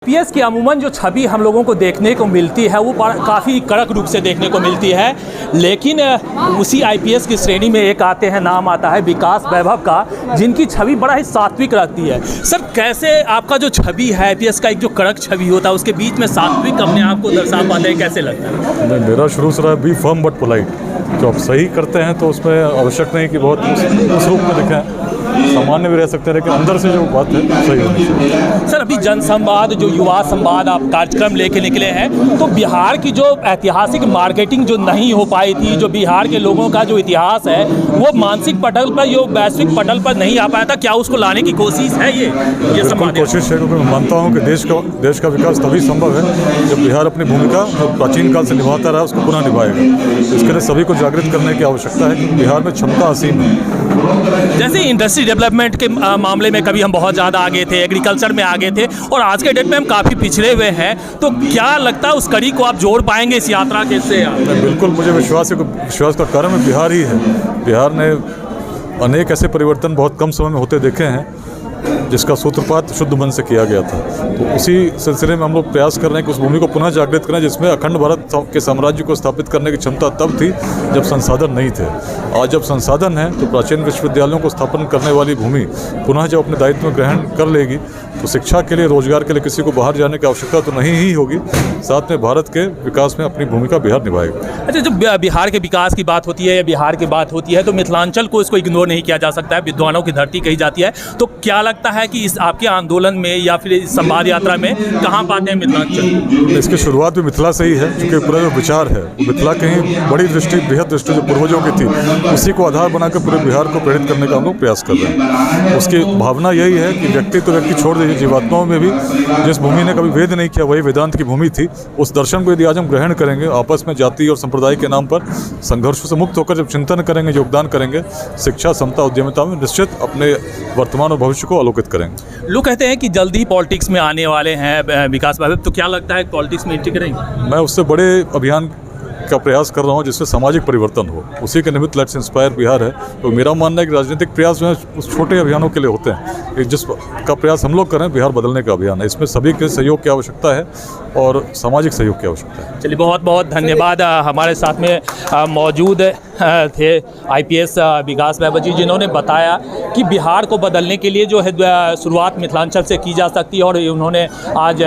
IPS की अमूमन जो छवि हम लोगों को देखने को मिलती है वो काफ़ी कड़क रूप से देखने को मिलती है, लेकिन उसी आईपीएस की श्रेणी में एक आते हैं, नाम आता है विकास वैभव का, जिनकी छवि बड़ा ही सात्विक रहती है। सर, कैसे आपका जो छवि है आईपीएस का, एक जो कड़क छवि होता है उसके बीच में सात्विक अपने आप को दर्शा पाते हैं, कैसे लगता है? मेरा शुरू से रहा बी फर्म बट पोलाइट। जो आप सही करते हैं तो उसमें आवश्यक नहीं कि बहुत उस रूप में दिखें, सामान्य भी रह सकते हैं, लेकिन अंदर से जो बात है सही होनी चाहिए। सर, अभी जन संवाद, जो युवा संवाद आप कार्यक्रम लेके निकले हैं, तो बिहार की जो ऐतिहासिक मार्केटिंग जो नहीं हो पाई थी, जो बिहार के लोगों का जो इतिहास है वो मानसिक पटल पर, जो वैश्विक पटल पर नहीं आ पाया था, क्या उसको लाने की कोशिश है? ये बिल्कुल कोशिश है, क्योंकि मैं मानता हूँ कि देश का विकास तभी संभव है जब बिहार अपनी भूमिका जो प्राचीन काल से निभाता रहा उसको पुनः निभाएगा। इसके लिए सभी को जागृत करने की आवश्यकता है, क्योंकि बिहार में क्षमता असीम है। जैसे इंडस्ट्री डेवलपमेंट के मामले में कभी हम बहुत ज़्यादा आगे थे, एग्रीकल्चर में आगे थे, और आज के डेट में हम काफ़ी पिछड़े हुए हैं, तो क्या लगता है उस कड़ी को आप जोड़ पाएंगे इस यात्रा के से? बिल्कुल, मुझे विश्वास है कि विश्वास का कारण बिहार ही है। बिहार ने अनेक ऐसे परिवर्तन बहुत कम समय में होते देखे हैं जिसका सूत्रपात शुद्ध मन से किया गया था। तो उसी सिलसिले में हम लोग प्रयास कर रहे हैं कि उस भूमि को पुनः जागृत करें, जिसमें अखंड भारत के साम्राज्य को स्थापित करने की क्षमता तब थी जब संसाधन नहीं थे। आज जब संसाधन है तो प्राचीन विश्वविद्यालयों को स्थापन करने वाली भूमि पुनः जब अपने दायित्व में ग्रहण कर लेगी तो शिक्षा के लिए, रोजगार के लिए किसी को बाहर जाने की आवश्यकता तो नहीं ही होगी, साथ में भारत के विकास में अपनी भूमिका बिहार निभाएगा। अच्छा, जब बिहार के विकास की बात होती है या बिहार की बात होती है तो मिथिलांचल को इसको इग्नोर नहीं किया जा सकता है, विद्वानों की धरती कही जाती है। तो क्या लगता है कि इस आपके आंदोलन में या फिर इस संवाद यात्रा में कहाँ पाते हैं मिथिलांचल? इसकी शुरुआत भी मिथिला से ही है, क्योंकि पूरा जो विचार है मिथिला कहीं बड़ी दृष्टि, बृहद दृष्टि जो पूर्वजों की थी, उसी को आधार बनाकर पूरे बिहार को प्रेरित करने का हम लोग प्रयास कर रहे हैं। उसकी भावना यही है कि व्यक्ति तो व्यक्ति छोड़ दीजिए, जीवात्माओं में भी जिस भूमि ने कभी वेद नहीं किया वही वेदांत की भूमि थी, उस दर्शन को यदि आज हम ग्रहण करेंगे, आपस में जाति और संप्रदाय के नाम पर संघर्षों से मुक्त होकर जब चिंतन करेंगे, योगदान करेंगे, शिक्षा, समता, उद्यमिता में निश्चित अपने वर्तमान और भविष्य को आलोकित करेंगे। लोग कहते हैं कि जल्दी पॉलिटिक्स में आने वाले हैं विकास वैभव, तो क्या लगता है पॉलिटिक्स में एंट्री करेंगे? मैं उससे बड़े अभियान का प्रयास कर रहा हूँ जिससे सामाजिक परिवर्तन हो, उसी के निमित्त लेट्स इंस्पायर बिहार है। तो मेरा मानना है कि राजनीतिक प्रयास जो है उस छोटे अभियानों के लिए होते हैं, जिसका प्रयास हम लोग कर रहे हैं बिहार बदलने का अभियान है। इसमें सभी के सहयोग की आवश्यकता है और सामाजिक सहयोग की आवश्यकता है। चलिए, बहुत बहुत धन्यवाद। हमारे साथ में मौजूद थे आईपीएस विकास वैभव जी, जिन्होंने बताया कि बिहार को बदलने के लिए जो है शुरुआत मिथिलांचल से की जा सकती है, और उन्होंने आज